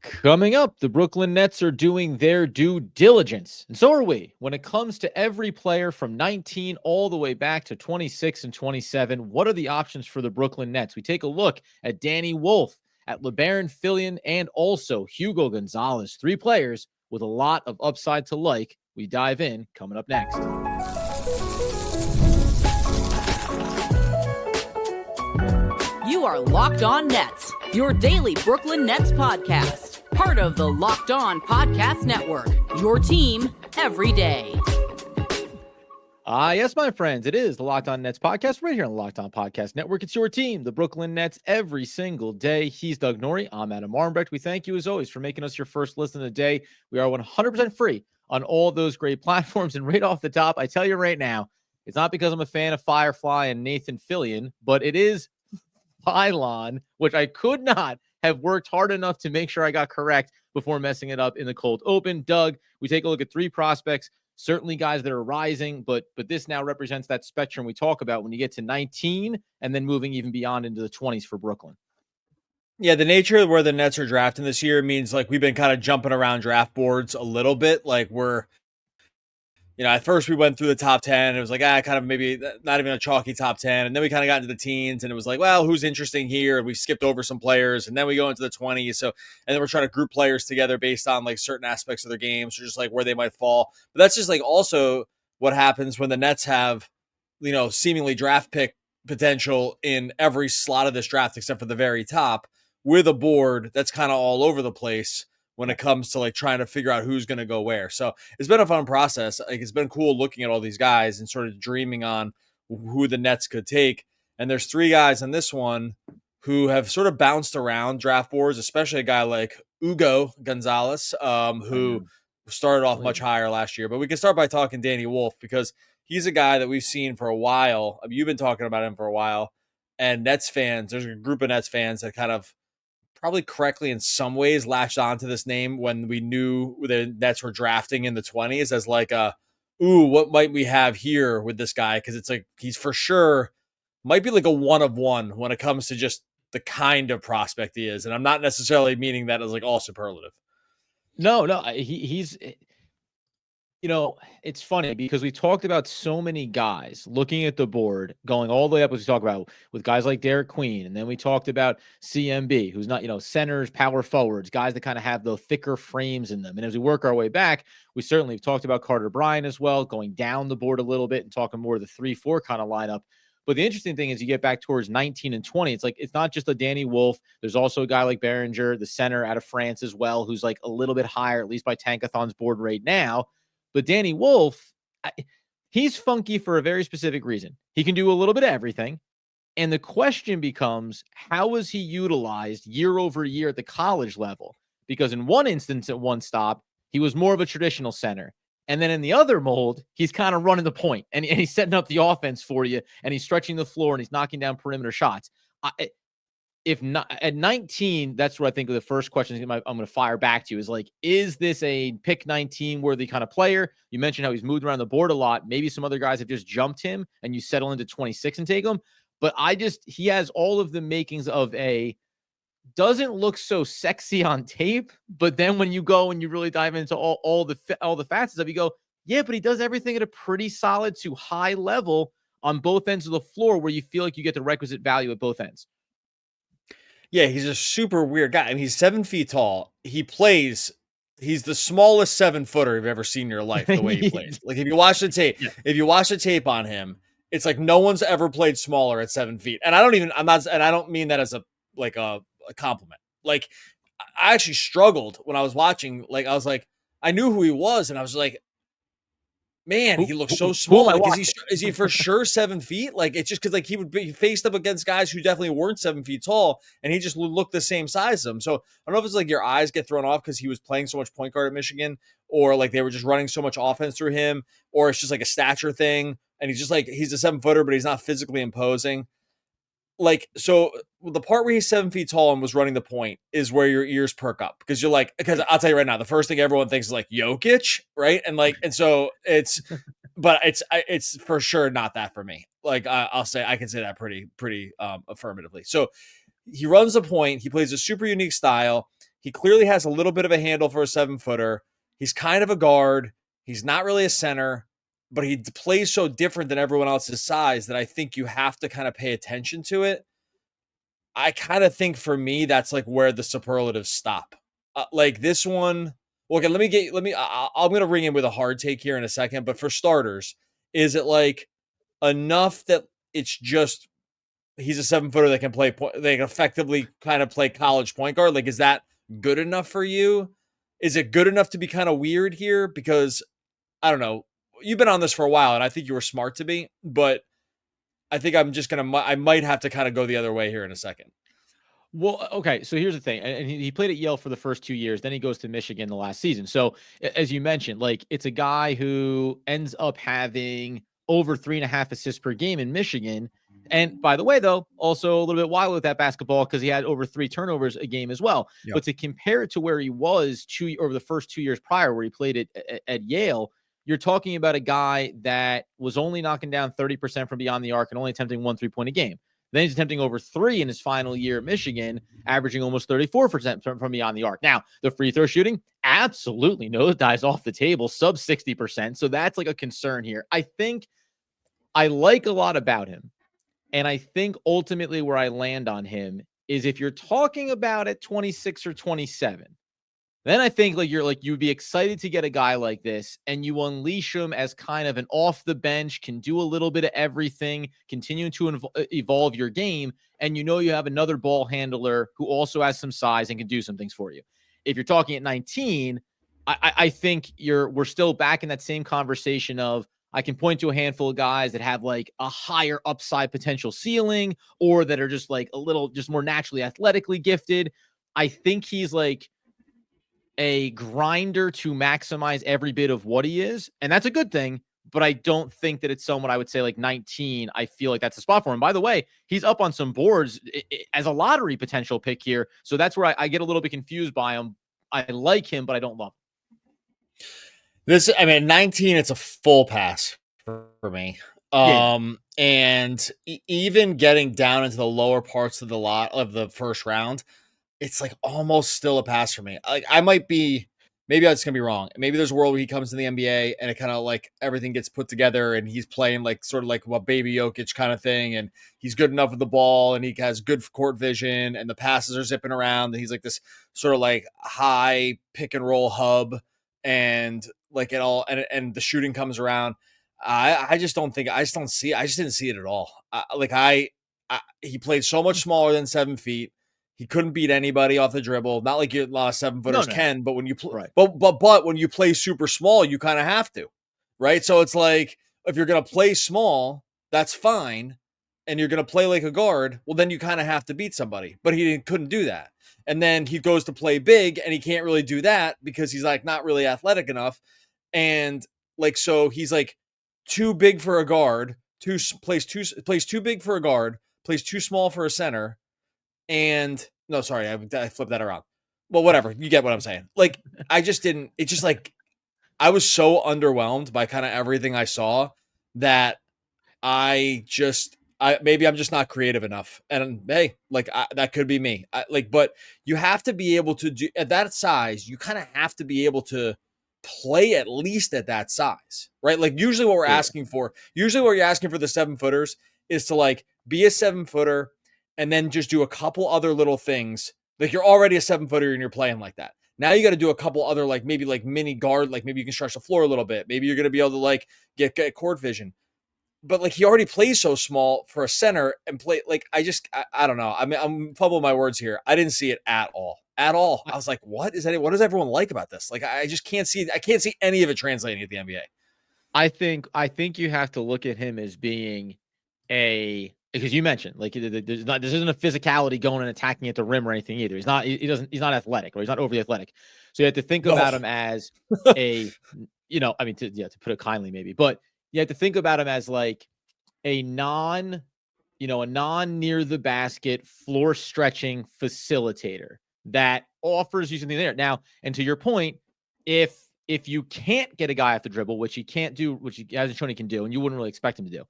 Coming up, the Brooklyn Nets are doing their due diligence, and so are we, when it comes to every player from 19 all the way back to 26 and 27. What are the options for the Brooklyn Nets? We take a look at Danny Wolf, at Labaron Philon, and also Hugo Gonzalez. Three players with a lot of upside to like. We dive in coming up next. You are Locked On Nets, your daily Brooklyn Nets podcast. Part of the Locked On Podcast Network, your team every day. Yes, my friends, it is the Locked On Nets podcast right here on the Locked On Podcast Network. It's your team, the Brooklyn Nets, every single day. He's Doug Norrie. I'm Adam Armbrecht. We thank you, as always, for making us your first listen of the day. We are 100% free on all those great platforms. And right off the top, I tell you right now, it's not because I'm a fan of Firefly and Nathan Fillion, but it is Philon, which I could not have worked hard enough to make sure I got correct before messing it up in the cold open. Doug, we take a look at three prospects, certainly guys that are rising, but this now represents that spectrum we talk about when you get to 19 and then moving even beyond into the 20s for Brooklyn. Yeah, the nature of where the Nets are drafting this year means like we've been kind of jumping around draft boards a little bit. Like at first we went through the top 10. It was like, kind of maybe not even a chalky top 10. And then we kind of got into the teens and it was like, well, who's interesting here? And we skipped over some players and then we go into the 20s. So, and then we're trying to group players together based on like certain aspects of their games or just like where they might fall. But that's just like also what happens when the Nets have, seemingly draft pick potential in every slot of this draft, except for the very top, with a board that's kind of all over the place when it comes to like trying to figure out who's going to go where. So it's been a fun process. Like it's been cool looking at all these guys and sort of dreaming on who the Nets could take. And there's three guys in this one who have sort of bounced around draft boards, especially a guy like Ugo Gonzalez, who started off much higher last year. But we can start by talking Danny Wolf because he's a guy that we've seen for a while. You've been talking about him for a while. And Nets fans, there's a group of Nets fans that kind of probably correctly in some ways latched onto this name when we knew the Nets were drafting in the 20s as like what might we have here with this guy? Because it's like he's for sure might be like a one of one when it comes to just the kind of prospect he is. And I'm not necessarily meaning that as like all superlative. No, he's it's funny because we talked about so many guys looking at the board, going all the way up as we talk about with guys like Derek Queen. And then we talked about CMB, who's not, centers, power forwards, guys that kind of have the thicker frames in them. And as we work our way back, we certainly have talked about Carter Bryant as well, going down the board a little bit and talking more of the 3-4 kind of lineup. But the interesting thing is you get back towards 19 and 20. It's like, it's not just a Danny Wolf. There's also a guy like Behringer, the center out of France as well, who's like a little bit higher, at least by Tankathon's board right now. But Danny Wolf, he's funky for a very specific reason. He can do a little bit of everything. And the question becomes, how was he utilized year over year at the college level? Because in one instance at one stop, he was more of a traditional center. And then in the other mold, he's kind of running the point and he's setting up the offense for you and he's stretching the floor and he's knocking down perimeter shots. If not at 19, that's what I think of the first question I'm going to fire back to you is like, is this a pick 19 worthy kind of player? You mentioned how he's moved around the board a lot. Maybe some other guys have just jumped him and you settle into 26 and take him. But he has all of the makings of doesn't look so sexy on tape. But then when you go and you really dive into all the facets of it, you go, yeah, but he does everything at a pretty solid to high level on both ends of the floor where you feel like you get the requisite value at both ends. Yeah, he's a super weird guy. I mean, he's 7 feet tall. He's the smallest 7-footer you've ever seen in your life, the way he plays. Like if you watch the tape on him, it's like no one's ever played smaller at 7 feet. And I don't mean that as a compliment. Like I actually struggled when I was watching, like I was like, I knew who he was and I was like, man, he looks so small. Like, is he for sure 7 feet? Like, it's just because like he would be faced up against guys who definitely weren't 7 feet tall, and he just looked the same size as them. So I don't know if it's like your eyes get thrown off because he was playing so much point guard at Michigan, or like they were just running so much offense through him, or it's just like a stature thing, and he's a 7-footer, but he's not physically imposing. Like, so the part where he's 7 feet tall and was running the point is where your ears perk up because you're like, because I'll tell you right now, the first thing everyone thinks is like Jokic, right? And so but it's for sure not that for me. Like I can say that pretty affirmatively. So he runs the point. He plays a super unique style. He clearly has a little bit of a handle for a 7-footer. He's kind of a guard. He's not really a center, but he plays so different than everyone else's size that I think you have to kind of pay attention to it. I kind of think for me, that's like where the superlatives stop. Like this one, okay, I'm going to ring in with a hard take here in a second, but for starters, is it like enough that it's just, he's a 7-footer that can play, they can effectively kind of play college point guard? Like, is that good enough for you? Is it good enough to be kind of weird here? Because I don't know, you've been on this for a while and I think you were smart to be, but I think I might have to kind of go the other way here in a second. Well, okay. So here's the thing. And he played at Yale for the first 2 years. Then he goes to Michigan the last season. So as you mentioned, like it's a guy who ends up having over 3.5 assists per game in Michigan. And by the way, though, also a little bit wild with that basketball because he had over 3 turnovers a game as well. Yep. But to compare it to where he was over the first 2 years prior, where he played at Yale, you're talking about a guy that was only knocking down 30% from beyond the arc and only attempting 1 3-point a game. Then he's attempting over 3 in his final year at Michigan, averaging almost 34% from beyond the arc. Now, the free throw shooting, absolutely no dies off the table, sub 60%. So that's like a concern here. I think I like a lot about him. And I think ultimately where I land on him is if you're talking about at 26 or 27, then I think you'd be excited to get a guy like this and you unleash him as kind of an off the bench, can do a little bit of everything, continue to evolve your game. And you have another ball handler who also has some size and can do some things for you. If you're talking at 19, I think we're still back in that same conversation of I can point to a handful of guys that have like a higher upside potential ceiling or that are just like a little just more naturally athletically gifted. I think he's like a grinder to maximize every bit of what he is. And that's a good thing, but I don't think that it's someone I would say like 19. I feel like that's a spot for him. By the way, he's up on some boards as a lottery potential pick here. So that's where I get a little bit confused by him. I like him, but I don't love him. 19, it's a full pass for me. And even getting down into the lower parts of the lot of the first round, it's like almost still a pass for me. Like maybe I'm just gonna be wrong. Maybe there's a world where he comes to the NBA and it kind of like everything gets put together and he's playing like sort of like a baby Jokic kind of thing. And he's good enough with the ball and he has good court vision and the passes are zipping around. And he's like this sort of like high pick and roll hub and like it all, and the shooting comes around. I just didn't see it at all. He played so much smaller than 7 feet. He couldn't beat anybody off the dribble. Not like a lot of 7-footers can, but when you play, right. but when you play super small, you kind of have to, right? So it's like if you're going to play small, that's fine, and you're going to play like a guard. Well, then you kind of have to beat somebody. But he couldn't do that, and then he goes to play big, and he can't really do that because he's like not really athletic enough, and like so he's like too big for a guard, plays too big for a guard, plays too small for a center. And no, sorry, I flipped that around. Well, whatever. You get what I'm saying. Like, I was so underwhelmed by kind of everything I saw that maybe I'm just not creative enough. And hey, like that could be me. But you have to be able to do at that size, you kind of have to be able to play at least at that size, right? Like usually what you're asking for the 7-footers is to like be a 7-footer and then just do a couple other little things. Like you're already a 7-footer and you're playing like that. Now you got to do a couple other, like maybe like mini guard, like maybe you can stretch the floor a little bit. Maybe you're going to be able to like get court vision. But like he already plays so small for a center and play like I don't know. I mean, I'm fumbling my words here. I didn't see it at all. I was like, what does everyone like about this? Like I just can't see any of it translating at the NBA. I think you have to look at him as being because you mentioned like this isn't a physicality going and attacking at the rim or anything either. He's not athletic or he's not overly athletic. So you have to think about him as to put it kindly maybe, but you have to think about him as like a non near the basket floor stretching facilitator that offers you something there. Now, and to your point, if you can't get a guy off the dribble, which he can't do, which he hasn't shown he can do, and you wouldn't really expect him to do,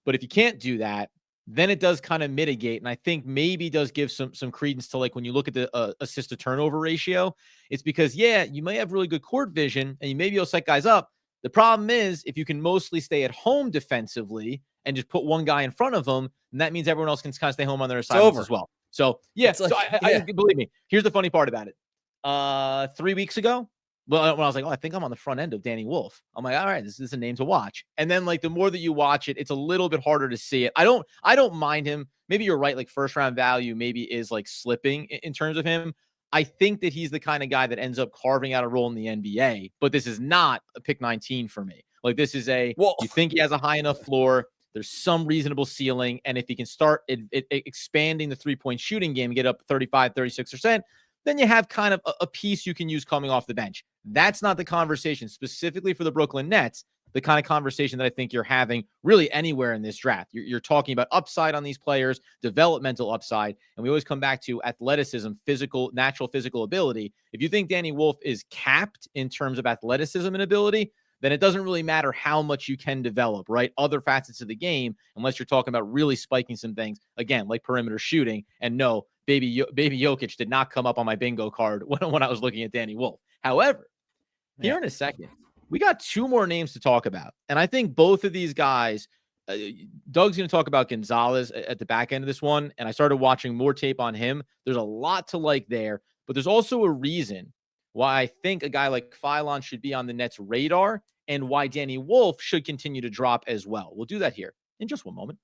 but if you can't do that, then it does kind of mitigate. And I think maybe does give some credence to, like, when you look at the assist to turnover ratio, it's because, yeah, you may have really good court vision and you may be able to set guys up. The problem is if you can mostly stay at home defensively and just put one guy in front of them, and that means everyone else can kind of stay home on their assignments as well. So, yeah. It's like, so I believe me, here's the funny part about it. 3 weeks ago, well, when I was like, oh, I think I'm on the front end of Danny Wolf, I'm like, all right, this is a name to watch. And then, like, the more that you watch it, it's a little bit harder to see it. I don't mind him. Maybe you're right. Like, first round value maybe is like slipping in terms of him. I think that he's the kind of guy that ends up carving out a role in the NBA, but this is not a pick 19 for me. Like, this is you think he has a high enough floor. There's some reasonable ceiling. And if he can start expanding the 3-point shooting game and get up 35, 36%, then you have kind of a piece you can use coming off the bench. That's not the conversation specifically for the Brooklyn Nets, the kind of conversation that I think you're having really anywhere in this draft. You're talking about upside on these players, developmental upside, and we always come back to athleticism, natural physical ability. If you think Danny Wolf is capped in terms of athleticism and ability, then it doesn't really matter how much you can develop, right? Other facets of the game, unless you're talking about really spiking some things, again, like perimeter shooting. And no, baby Jokic did not come up on my bingo card when I was looking at Danny Wolf. However, here in a second, we got 2 more names to talk about. And I think both of these guys, Doug's going to talk about Gonzalez at the back end of this one. And I started watching more tape on him. There's a lot to like there, but there's also a reason why I think a guy like Philon should be on the Nets' radar and why Danny Wolf should continue to drop as well. We'll do that here in just one moment.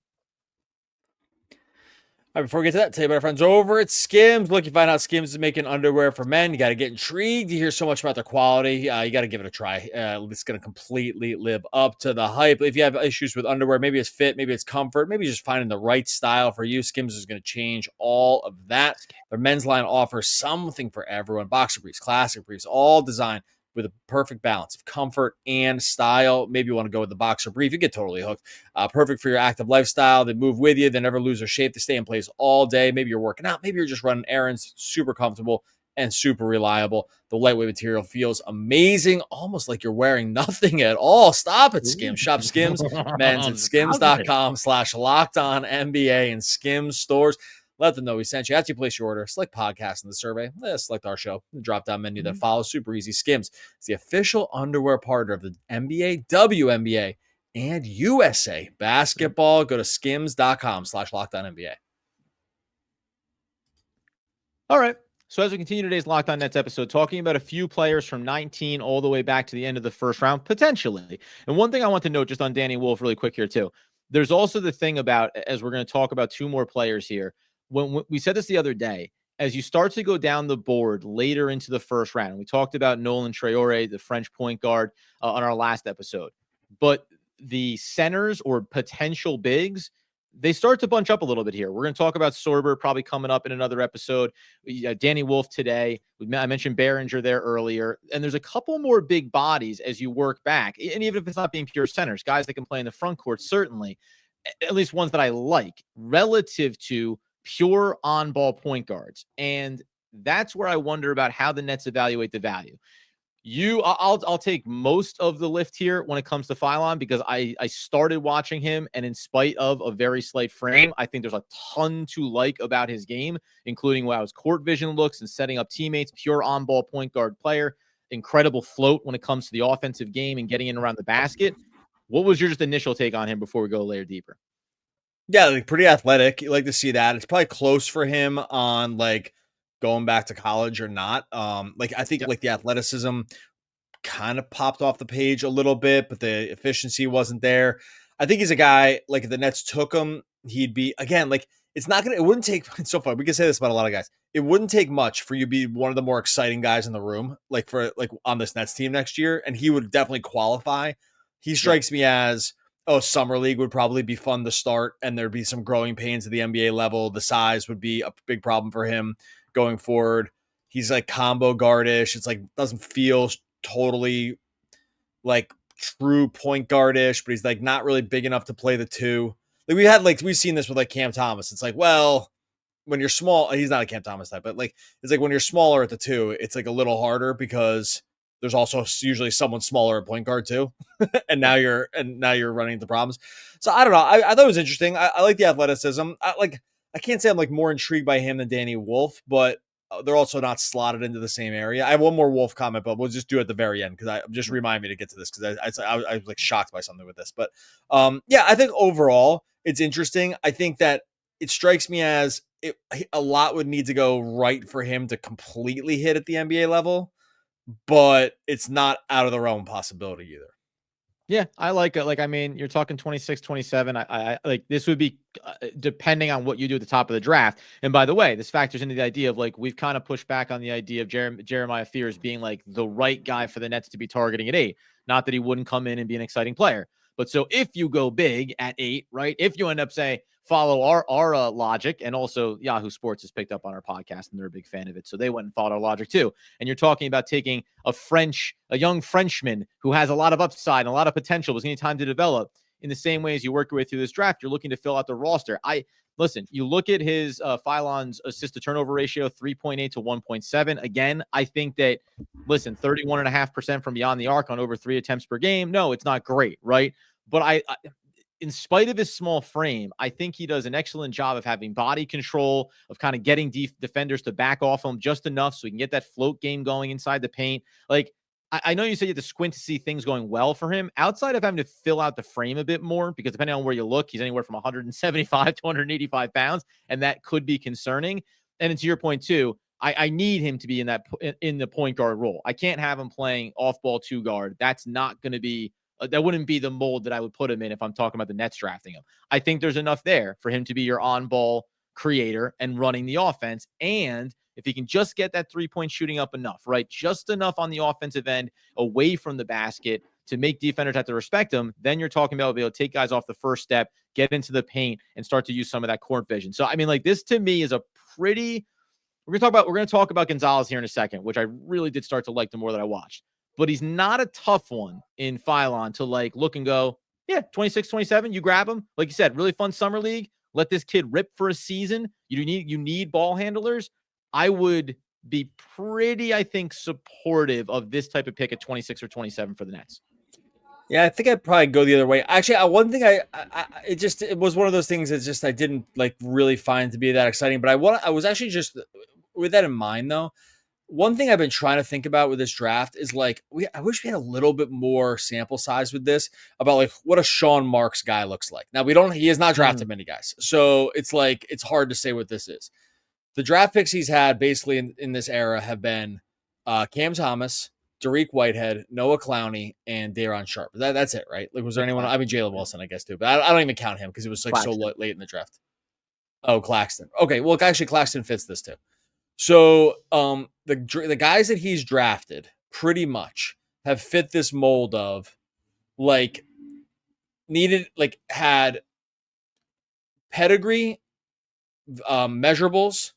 All right, before we get to that, tell you about our friends over at Skims. Look, you find out Skims is making underwear for men. You got to get intrigued. You hear so much about their quality. You got to give it a try. It's going to completely live up to the hype. If you have issues with underwear, maybe it's fit, maybe it's comfort, maybe just finding the right style for you, Skims is going to change all of that. Their men's line offers something for everyone. Boxer briefs, classic briefs, all designed with a perfect balance of comfort and style. Maybe you want to go with the boxer brief. You get totally hooked. Perfect for your active lifestyle. They move with you. They never lose their shape. They stay in place all day. Maybe you're working out. Maybe you're just running errands. Super comfortable and super reliable. The lightweight material feels amazing, almost like you're wearing nothing at all. Stop it, Skims. Shop Skims men's at skims.com/LockedOnNBA and Skims stores. Let them know we sent you. After you place your order, select podcast in the survey. Select our show. The drop-down menu that follows. Super easy. Skims is the official underwear partner of the NBA, WNBA, and USA basketball. Go to skims.com/LockedOnNBA. All right. So as we continue today's Locked On Nets episode, talking about a few players from 19 all the way back to the end of the first round, potentially. And one thing I want to note just on Danny Wolf really quick here too. There's also the thing about, as we're going to talk about 2 more players here, when we said this the other day, as you start to go down the board later into the first round, we talked about Nolan Traore, the French point guard, on our last episode, but the centers or potential bigs, they start to bunch up a little bit here. We're going to talk about Sorber probably coming up in another episode. Danny Wolf today. I mentioned Behringer there earlier. And there's a couple more big bodies as you work back. And even if it's not being pure centers, guys that can play in the front court, certainly, at least ones that I like relative to pure on-ball point guards. And that's where I wonder about how the Nets evaluate the value. I'll take most of the lift here when it comes to Philon because I started watching him, and in spite of a very slight frame, I think there's a ton to like about his game, including how his court vision looks and setting up teammates, pure on-ball point guard player, incredible float when it comes to the offensive game and getting in around the basket. What was your just initial take on him before we go a layer deeper? Yeah, like pretty athletic. You like to see that. It's probably close for him on like going back to college or not. I think like the athleticism kind of popped off the page a little bit, but the efficiency wasn't there. I think he's a guy, like if the Nets took him, he'd be, again, like it wouldn't take, it's so fun. We can say this about a lot of guys. It wouldn't take much for you to be one of the more exciting guys in the room, like on this Nets team next year. And he would definitely qualify. He strikes me as, summer league would probably be fun to start, and there'd be some growing pains at the NBA level. The size would be a big problem for him going forward. He's like combo guardish. It's like doesn't feel totally like true point guardish, but he's like not really big enough to play the 2. Like we've seen this with like Cam Thomas. It's like, well, when you're small, he's not a Cam Thomas type, but like it's like when you're smaller at the 2, it's like a little harder because there's also usually someone smaller at point guard too. and now you're running into problems. So I don't know. I thought it was interesting. I like the athleticism. I can't say I'm like more intrigued by him than Danny Wolf, but they're also not slotted into the same area. I have one more Wolf comment, but we'll just do it at the very end because I just remind me to get to this because I was like shocked by something with this. But yeah, I think overall it's interesting. I think that it strikes me as a lot would need to go right for him to completely hit at the NBA level, but it's not out of the realm possibility either. Yeah, I like it. Like, I mean, you're talking 26, 27. I like this would be depending on what you do at the top of the draft. And by the way, this factors into the idea of like, we've kind of pushed back on the idea of Jeremiah Fears being like the right guy for the Nets to be targeting at 8. Not that he wouldn't come in and be an exciting player. But so if you go big at 8, right? If you end up follow our logic, and also Yahoo Sports has picked up on our podcast and they're a big fan of it, so they went and followed our logic too. And you're talking about taking a young Frenchman who has a lot of upside and a lot of potential, was going to need time to develop. In the same way as you work your way through this draft, you're looking to fill out the roster. Listen, you look at his Philon's assist to turnover ratio, 3.8 to 1.7. Again, I think that, listen, 31.5% from beyond the arc on over 3 attempts per game. No, it's not great, right? But I in spite of his small frame, I think he does an excellent job of having body control, of kind of getting defenders to back off him just enough so he can get that float game going inside the paint. Like, I know you said you have to squint to see things going well for him outside of having to fill out the frame a bit more, because depending on where you look, he's anywhere from 175 to 185 pounds, and that could be concerning. And to your point too, I need him to be in the point guard role. I can't have him playing off ball 2 guard. That's not going to be that wouldn't be the mold that I would put him in if I'm talking about the Nets drafting him. I think there's enough there for him to be your on-ball creator and running the offense. And if he can just get that 3-point shooting up enough, right? Just enough on the offensive end away from the basket to make defenders have to respect him, then you're talking about being able to take guys off the first step, get into the paint, and start to use some of that court vision. So, I mean, like, this to me is a pretty – we're going to talk about Gonzalez here in a second, which I really did start to like the more that I watched. But he's not a tough one in Philon to like look and go, yeah, 26, 27, you grab him. Like you said, really fun summer league. Let this kid rip for a season. You need ball handlers. I would be pretty, I think, supportive of this type of pick at 26 or 27 for the Nets. Yeah, I think I'd probably go the other way. Actually, one thing it was one of those things that just I didn't like really find to be that exciting. But I was actually just with that in mind though. One thing I've been trying to think about with this draft is like, I wish we had a little bit more sample size with this about like what a Sean Marks guy looks like. Now he has not drafted many guys. So it's like, it's hard to say what this is. The draft picks he's had basically in this era have been Cam Thomas, Dariq Whitehead, Noah Clowney, and Daron Sharp. That's it, right? Like, was there anyone? I mean, Jalen Wilson, I guess too, but I don't even count him because it was like Claxton. So late in the draft. Oh, Claxton. Okay. Well, actually Claxton fits this too. So the guys that he's drafted pretty much have fit this mold of like had pedigree, measurables,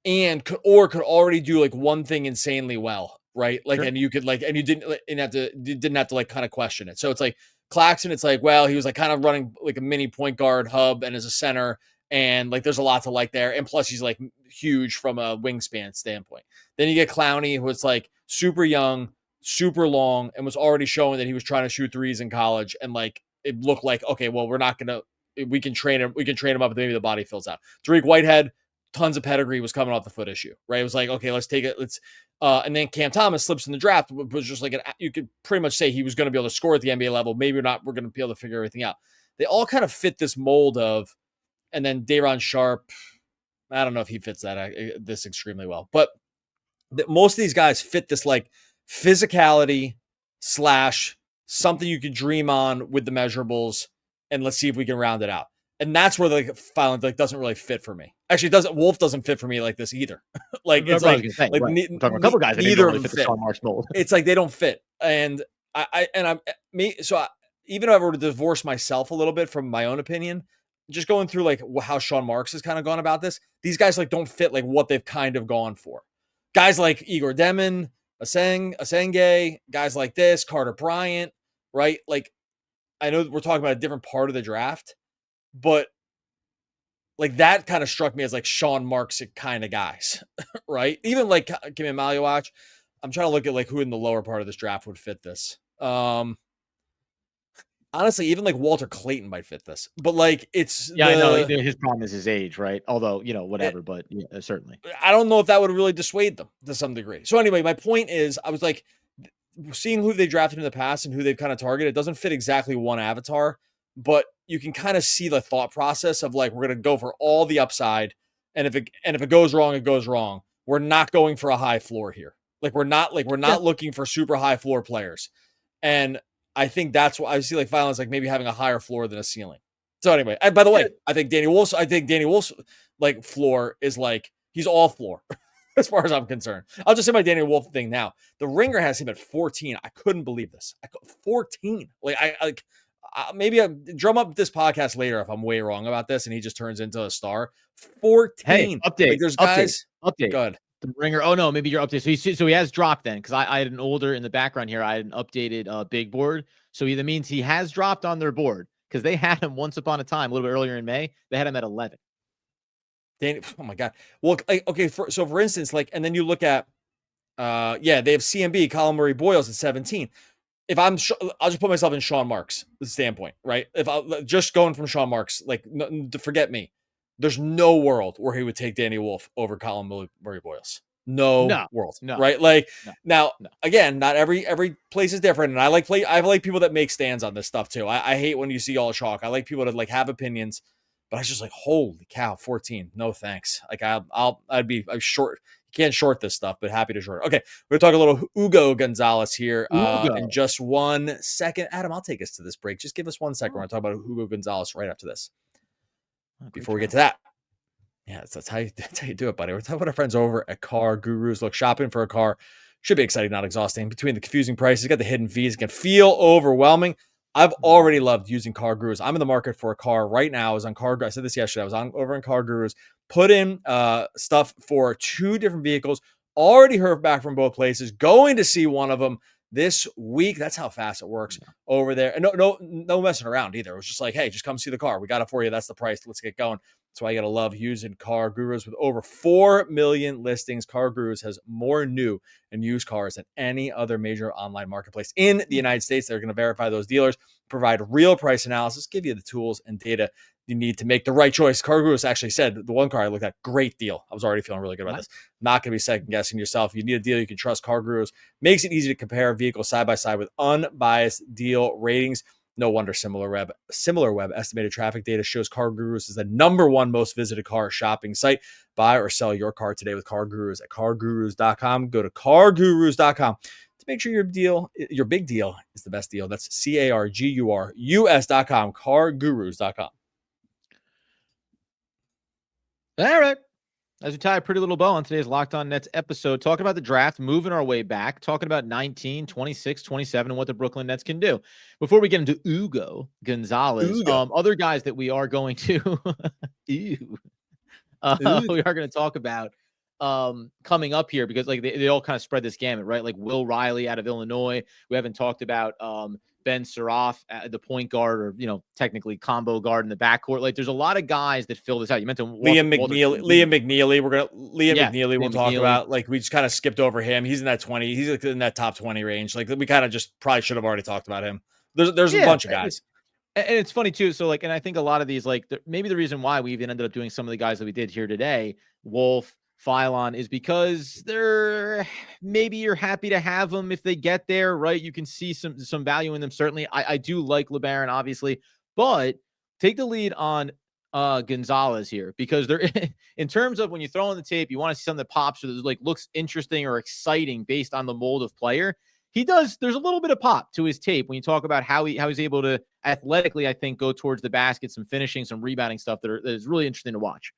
and could already do like one thing insanely well, right? Like, sure. And you could like, and you didn't have to like kind of question it. So it's like Claxton, it's like, well, he was like kind of running like a mini point guard hub and as a center. And like, there's a lot to like there. And plus he's like huge from a wingspan standpoint. Then you get Clowney, who was like super young, super long, and was already showing that he was trying to shoot threes in college. And like, it looked like, okay, well, we can train him up and maybe the body fills out. Dariq Whitehead, tons of pedigree, was coming off the foot issue, right? It was like, okay, let's take it. And then Cam Thomas slips in the draft, was just like, you could pretty much say he was going to be able to score at the NBA level. Maybe or not, we're going to be able to figure everything out. They all kind of fit this mold of, and then Daron Sharp, I don't know if he fits this extremely well, but most of these guys fit this like physicality / something you could dream on with the measurables, and let's see if we can round it out. And that's where the Philon like doesn't really fit for me. Actually, Wolf doesn't fit for me like this either. Like it's like right. We're talking about a couple guys that neither really fit the Sean Marks mold. It's like they don't fit, and even if I were to divorce myself a little bit from my own opinion, just going through like how Sean Marks has kind of gone about this, these guys like don't fit like what they've kind of gone for. Guys like Igor Demon, Asenge, guys like this, Carter Bryant, right? Like, I know we're talking about a different part of the draft, but like that kind of struck me as like Sean Marks kind of guys, right? Even like Kim Maluach, I'm trying to look at like who in the lower part of this draft would fit this. Honestly, even like Walter Clayton might fit this, but like I know his problem is his age, right? Although, whatever, but yeah, certainly. I don't know if that would really dissuade them to some degree. So anyway, my point is, I was like, seeing who they drafted in the past and who they've kind of targeted, it doesn't fit exactly one avatar, but you can kind of see the thought process of like, we're going to go for all the upside. And if it goes wrong, it goes wrong. We're not going for a high floor here. We're not looking for super high floor players. And I think that's what I see like Philon's like maybe having a higher floor than a ceiling. So anyway, by the way, I think Danny Wolf's like floor is like, he's all floor as far as I'm concerned. I'll just say my Danny Wolf thing now. The Ringer has him at 14. I couldn't believe this. 14. Maybe I drum up this podcast later if I'm way wrong about this and he just turns into a star. 14. Hey, update. Like there's guys. Update. Good. The Ringer. Oh no, maybe your update. So he has dropped then because I had an older in the background here. I had an updated big board. So either means he has dropped on their board because they had him once upon a time, a little bit earlier in May. They had him at 11. Danny, oh my God. Well, okay. For instance, like, and then you look at, they have CMB, Colin Murray Boyles at 17. If I'll just put myself in Sean Marks' standpoint, right? If I'm just going from Sean Marks, like, forget me. There's no world where he would take Danny Wolf over Colin Murray Boyles. No world, right? Like again, not every place is different, and I like people that make stands on this stuff too. I hate when you see all chalk. I like people to like have opinions, but I was just like, holy cow, 14, no thanks. Like I'm short. You can't short this stuff, but happy to short. Okay, we're gonna talk a little Ugo Gonzalez here in just 1 second. Adam, I'll take us to this break. Just give us 1 second. We're gonna talk about Hugo Gonzalez right after this. Before we get to that. Yeah, that's how you do it, buddy. We're talking about our friends over at Car Gurus. Look, shopping for a car should be exciting, not exhausting. Between the confusing prices, you got the hidden fees, it can feel overwhelming. I've already loved using Car Gurus. I'm in the market for a car right now. I was on Car Gurus. I said this yesterday. I was over in Car Gurus, put in stuff for 2 different vehicles. Already heard back from both places. Going to see one of them this week. That's how fast it works over there. And no messing around either. It was just like, hey, just come see the car. We got it for you. That's the price. Let's get going. That's why you got to love using Car Gurus. With over 4 million listings, Car Gurus has more new and used cars than any other major online marketplace in the United States. They're going to verify those dealers, provide real price analysis, give you the tools and data you need to make the right choice. Car Gurus actually said, the one car I looked at, great deal. I was already feeling really good about this. Not going to be second guessing yourself. You need a deal you can trust. Car Gurus makes it easy to compare vehicles side by side with unbiased deal ratings. No wonder SimilarWeb estimated traffic data shows Car Gurus is the #1 most visited car shopping site. Buy or sell your car today with Car Gurus at cargurus.com. Go to cargurus.com to make sure your big deal is the best deal. That's CARGURUS.com, cargurus.com. All right. As we tie a pretty little bow on today's Locked On Nets episode, talking about the draft, moving our way back, talking about 19, 26, 27, and what the Brooklyn Nets can do. Before we get into Ugo Gonzalez, other guys that we are going to we are going to talk about coming up here, because like they all kind of spread this gamut, right? Like Will Riley out of Illinois. We haven't talked about Ben Suraf at the point guard, or technically combo guard in the backcourt. Like there's a lot of guys that fill this out. You mentioned Liam McNeely. McNeely we'll talk about. Like we just kind of skipped over him. He's in that 20. He's like in that top 20 range. Like we kind of just probably should have already talked about him. There's a bunch of guys. And it's funny too. So like, and I think a lot of these, like maybe the reason why we even ended up doing some of the guys that we did here today, Wolf, Philon, is because maybe you're happy to have them if they get there, right? You can see some value in them. Certainly, I do like Labaron, obviously, but take the lead on Gonzalez here, because they're in terms of when you throw on the tape, you want to see something that pops or that like looks interesting or exciting based on the mold of player. There's a little bit of pop to his tape when you talk about how he's able to athletically, I think, go towards the basket, some finishing, some rebounding stuff that is really interesting to watch.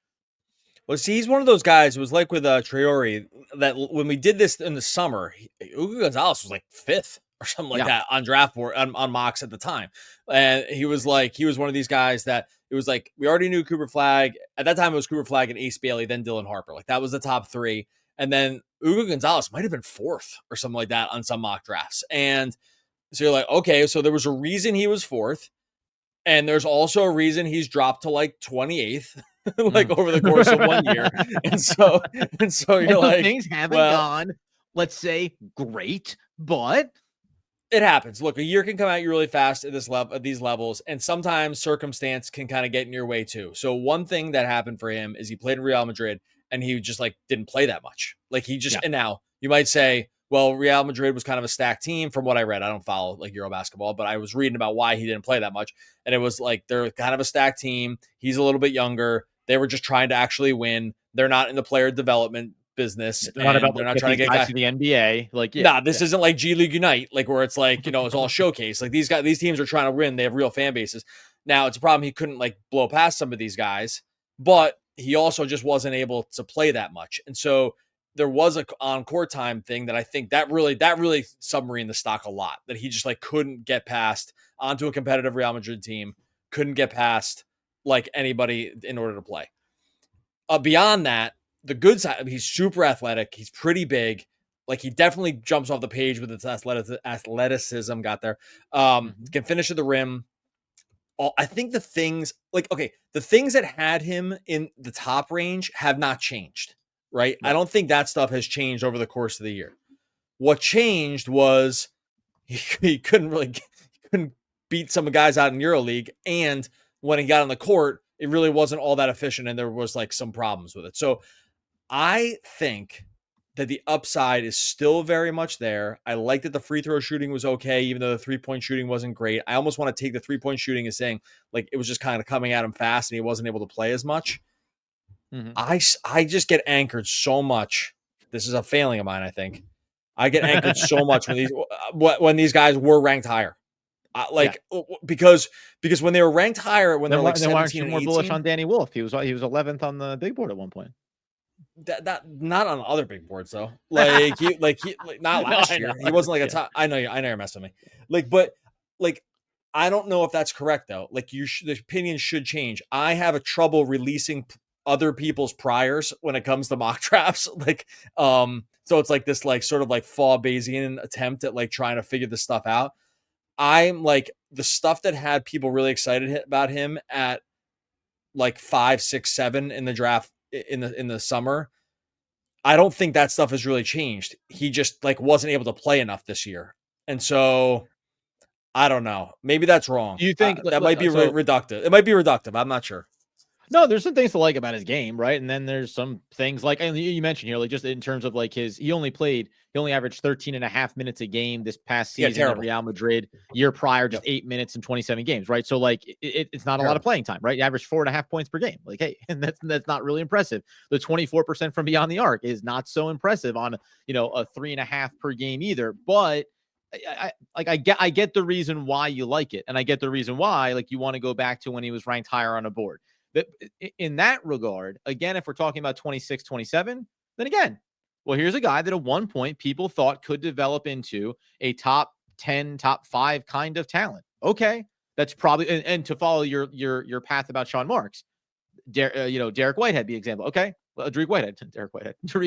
Well, see, he's one of those guys. It was like with Traore, that when we did this in the summer, Ugo Gonzalez was like 5th or something like that on draft board, on mocks at the time. And he was one of these guys that it was like, we already knew Cooper Flagg. At that time, it was Cooper Flagg and Ace Bailey, then Dylan Harper. Like that was the top 3. And then Ugo Gonzalez might have been 4th or something like that on some mock drafts. And so you're like, okay, so there was a reason he was 4th. And there's also a reason he's dropped to like 28th. Like over the course of 1 year. And so you're like, things haven't gone let's say, great, but it happens. Look, a year can come at you really fast at this level, at these levels, and sometimes circumstance can kind of get in your way too. So one thing that happened for him is he played in Real Madrid and he just like didn't play that much. Like he just, yeah. And now you might say, well, Real Madrid was kind of a stacked team from what I read. I don't follow like Euro basketball, but I was reading about why he didn't play that much. And it was like, they're kind of a stacked team. He's a little bit younger. They were just trying to actually win. They're not in the player development business. They're not about they're not trying to get guys to the NBA. Like, Nah, this isn't like G League Unite, like where it's like, it's all showcase. Like these teams are trying to win. They have real fan bases. Now it's a problem. He couldn't like blow past some of these guys, but he also just wasn't able to play that much. And so there was a on-court time thing that I think that really submarined the stock a lot, that he just like couldn't get past onto a competitive Real Madrid team, couldn't get past like anybody in order to play. Beyond that, the good side, he's super athletic. He's pretty big. Like he definitely jumps off the page with his athleticism. Got there. Can finish at the rim. I think the things the things that had him in the top range have not changed, right? I don't think that stuff has changed over the course of the year. What changed was he couldn't beat some guys out in EuroLeague, and when he got on the court, it really wasn't all that efficient, and there was like some problems with it. So I think that the upside is still very much there. I like that the free throw shooting was okay, even though the 3-point shooting wasn't great. I almost want to take the 3-point shooting as saying like it was just kind of coming at him fast and he wasn't able to play as much. I just get anchored so much. This is a failing of mine, I think. I get anchored so much when these guys were ranked higher. Because when they were ranked higher, when they're like 17 and 18, more bullish on Danny Wolf. He was 11th on the big board at one point. That not on other big boards though. Like not last year. He wasn't like a top. I know you're messing with me. But I don't know if that's correct though. Like the opinion should change. I have a trouble releasing other people's priors when it comes to mock drafts. So it's like this like sort of like fall Bayesian attempt at like trying to figure this stuff out. I'm like the stuff that had people really excited about him at like 5, 6, 7 in the draft in the summer. I don't think that stuff has really changed. He just like wasn't able to play enough this year. And so I don't know. Maybe that's wrong. Do you think that might be reductive? It might be reductive. I'm not sure. No, there's some things to like about his game, right? And then there's some things like, and you mentioned here, like just in terms of like he only averaged 13.5 minutes a game this past season at Real Madrid. Year prior, just 8 minutes in 27 games, right? So like it's not a lot of playing time, right? He averaged 4.5 points per game. Like, hey, and that's not really impressive. The 24% from beyond the arc is not so impressive on, a 3.5 per game either. But I get the reason why you like it. And I get the reason why, like, you want to go back to when he was ranked higher on a board. But in that regard, again, if we're talking about 26, 27, then again, well, here's a guy that at one point people thought could develop into a top 10, top 5 kind of talent. Okay, that's probably, and to follow your path about Sean Marks, Derek Whitehead, be example. Okay, well, Dariq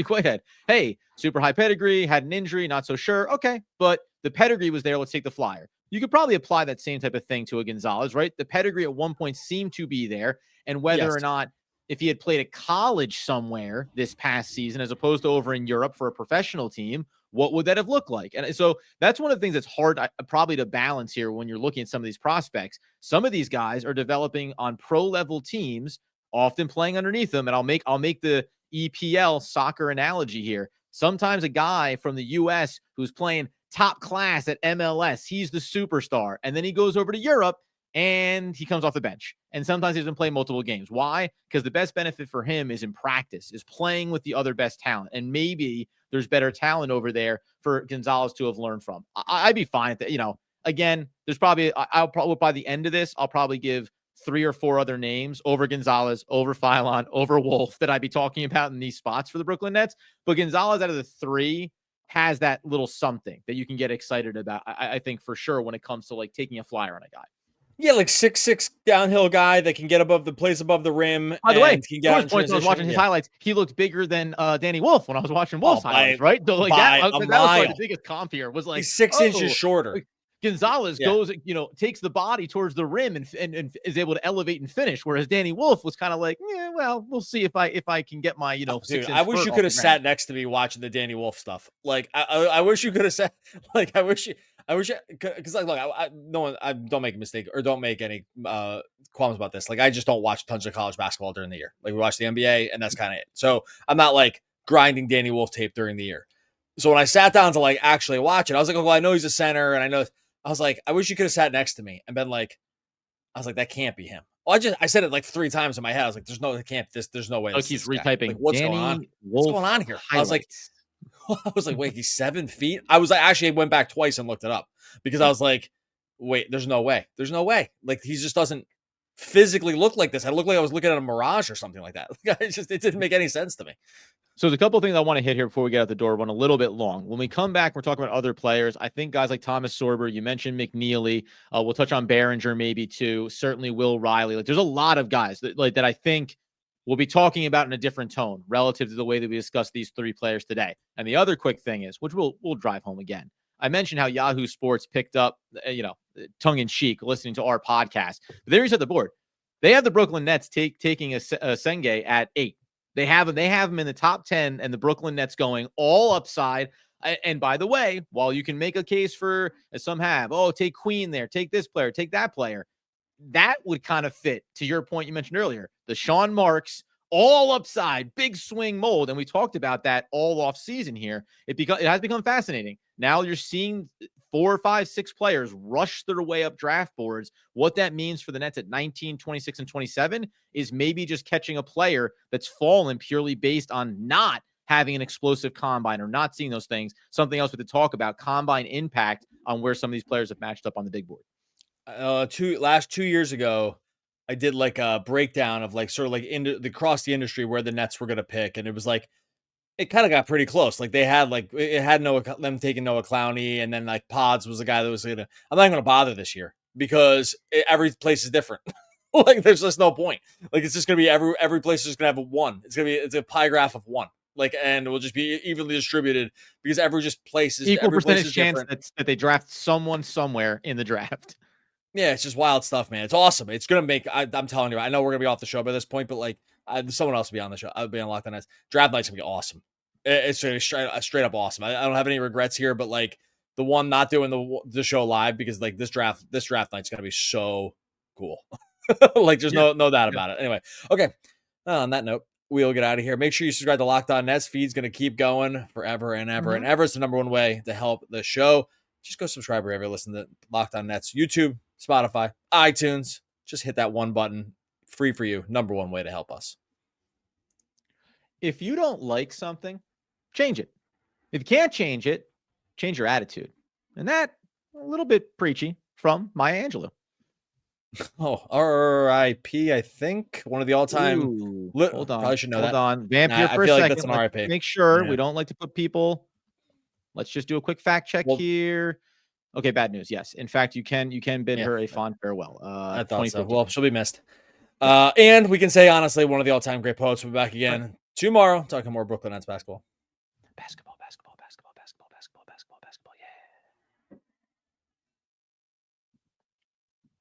Whitehead. Hey, super high pedigree, had an injury, not so sure. Okay, but the pedigree was there. Let's take the flyer. You could probably apply that same type of thing to a Gonzalez, right? The pedigree at one point seemed to be there. And whether or not, if he had played at college somewhere this past season, as opposed to over in Europe for a professional team, what would that have looked like? And so that's one of the things that's hard probably to balance here when you're looking at some of these prospects. Some of these guys are developing on pro level teams, often playing underneath them. And I'll make the EPL soccer analogy here. Sometimes a guy from the US who's playing top class at MLS, he's the superstar. And then he goes over to Europe and he comes off the bench. And sometimes he doesn't play multiple games. Why? Because the best benefit for him is in practice, is playing with the other best talent. And maybe there's better talent over there for Gonzalez to have learned from. I'd be fine at that. Again, there's probably, I'll probably, by the end of this, I'll probably give 3 or 4 other names over Gonzalez, over Philon, over Wolf that I'd be talking about in these spots for the Brooklyn Nets. But Gonzalez out of the 3 has that little something that you can get excited about. I think for sure when it comes to like taking a flyer on a guy. Yeah, like 6'6" downhill guy that can get above the rim. By the way, can get out points I was watching his highlights. He looked bigger than Danny Wolf when I was watching Wolf's highlights, right? So, like that was like the biggest comp here. Was like he's 6 inches shorter. Gonzalez goes, takes the body towards the rim and is able to elevate and finish. Whereas Danny Wolf was kind of like, yeah, well, we'll see if I can get my, Dude, 6-inch I wish you could have sat next to me watching the Danny Wolf stuff. Like, I wish you could have sat. Like, because like, look, I don't make a mistake or don't make any qualms about this. Like, I just don't watch tons of college basketball during the year. Like, we watch the NBA, and that's kind of it. So I'm not like grinding Danny Wolf tape during the year. So when I sat down to like actually watch it, I was like, oh, well, I know he's a center, and I was like, I wish you could have sat next to me and been like, I was like, that can't be him. Well, I said it like 3 times in my head. I was like, there's no way. Oh, he's retyping. Like, what's Danny going on? Wolf what's going on here? Highlights. I was like, wait, he's 7 feet. I was like, actually went back twice and looked it up because I was like, wait, there's no way. There's no way. Like, he just doesn't physically look like this. I looked like I was looking at a mirage or something like that. It didn't make any sense to me. So there's a couple of things I want to hit here before we get out the door. Run a little bit long. When we come back, we're talking about other players. I think guys like Thomas Sorber, you mentioned McNeely. We'll touch on Behringer maybe too. Certainly Will Riley. Like, there's a lot of guys that I think we'll be talking about in a different tone relative to the way that we discussed these 3 players today. And the other quick thing is, which we'll drive home again. I mentioned how Yahoo Sports picked up, tongue in cheek, listening to our podcast. But there he's at the board. They have the Brooklyn Nets taking a Senge at 8. They have him in the top 10, and the Brooklyn Nets going all upside. And by the way, while you can make a case for, as some have, take Queen there, take this player, take that player, that would kind of fit to your point you mentioned earlier. The Sean Marks, all upside, big swing mold. And we talked about that all off season here. It has become fascinating. Now you're seeing 4, 5, 6 players rush their way up draft boards. What that means for the Nets at 19, 26, and 27 is maybe just catching a player that's fallen purely based on not having an explosive combine or not seeing those things. Something else we could talk about, combine impact on where some of these players have matched up on the big board. 2 years ago, I did like a breakdown of like sort of like across the industry where the Nets were going to pick. And it was like, it kind of got pretty close. Like, they had them taking Noah Clowney, and then like Pods was the guy that was I'm not going to bother this year because every place is different. Like, there's just no point. Like, it's just going to be every place is just going to have one. It's a pie graph of one. Like, and it will just be evenly distributed because every place is equal percentage chance that they draft someone somewhere in the draft. Yeah, it's just wild stuff, man. It's awesome. It's going to make, I'm telling you, I know we're going to be off the show by this point, but like, someone else will be on the show. I'll be on Locked On Nets. Draft night's going to be awesome. It's straight up awesome. I don't have any regrets here, but like, the one not doing the show live because like this draft night's going to be so cool. Like, there's no doubt about it. Anyway, okay. On that note, we'll get out of here. Make sure you subscribe to Locked On Nets. Feed's going to keep going forever and ever and ever. It's the #1 way to help the show. Just go subscribe wherever you listen to Locked On Nets, YouTube, Spotify, iTunes. Just hit that one button. Free for you. #1 way to help us. If you don't like something, change it. If you can't change it, change your attitude. And that, a little bit preachy from Maya Angelou. Oh, R.I.P. I think one of the all-time. Hold on. Probably should know that. Hold on. Vamp here for a second. Like that's an R.I.P. Make sure we don't like to put people. Let's just do a quick fact check here. Okay, bad news. Yes, in fact, you can bid her a fond farewell. I thought so. Well, she'll be missed. And we can say honestly, one of the all-time great poets will be back again tomorrow, talking more Brooklyn Nets basketball.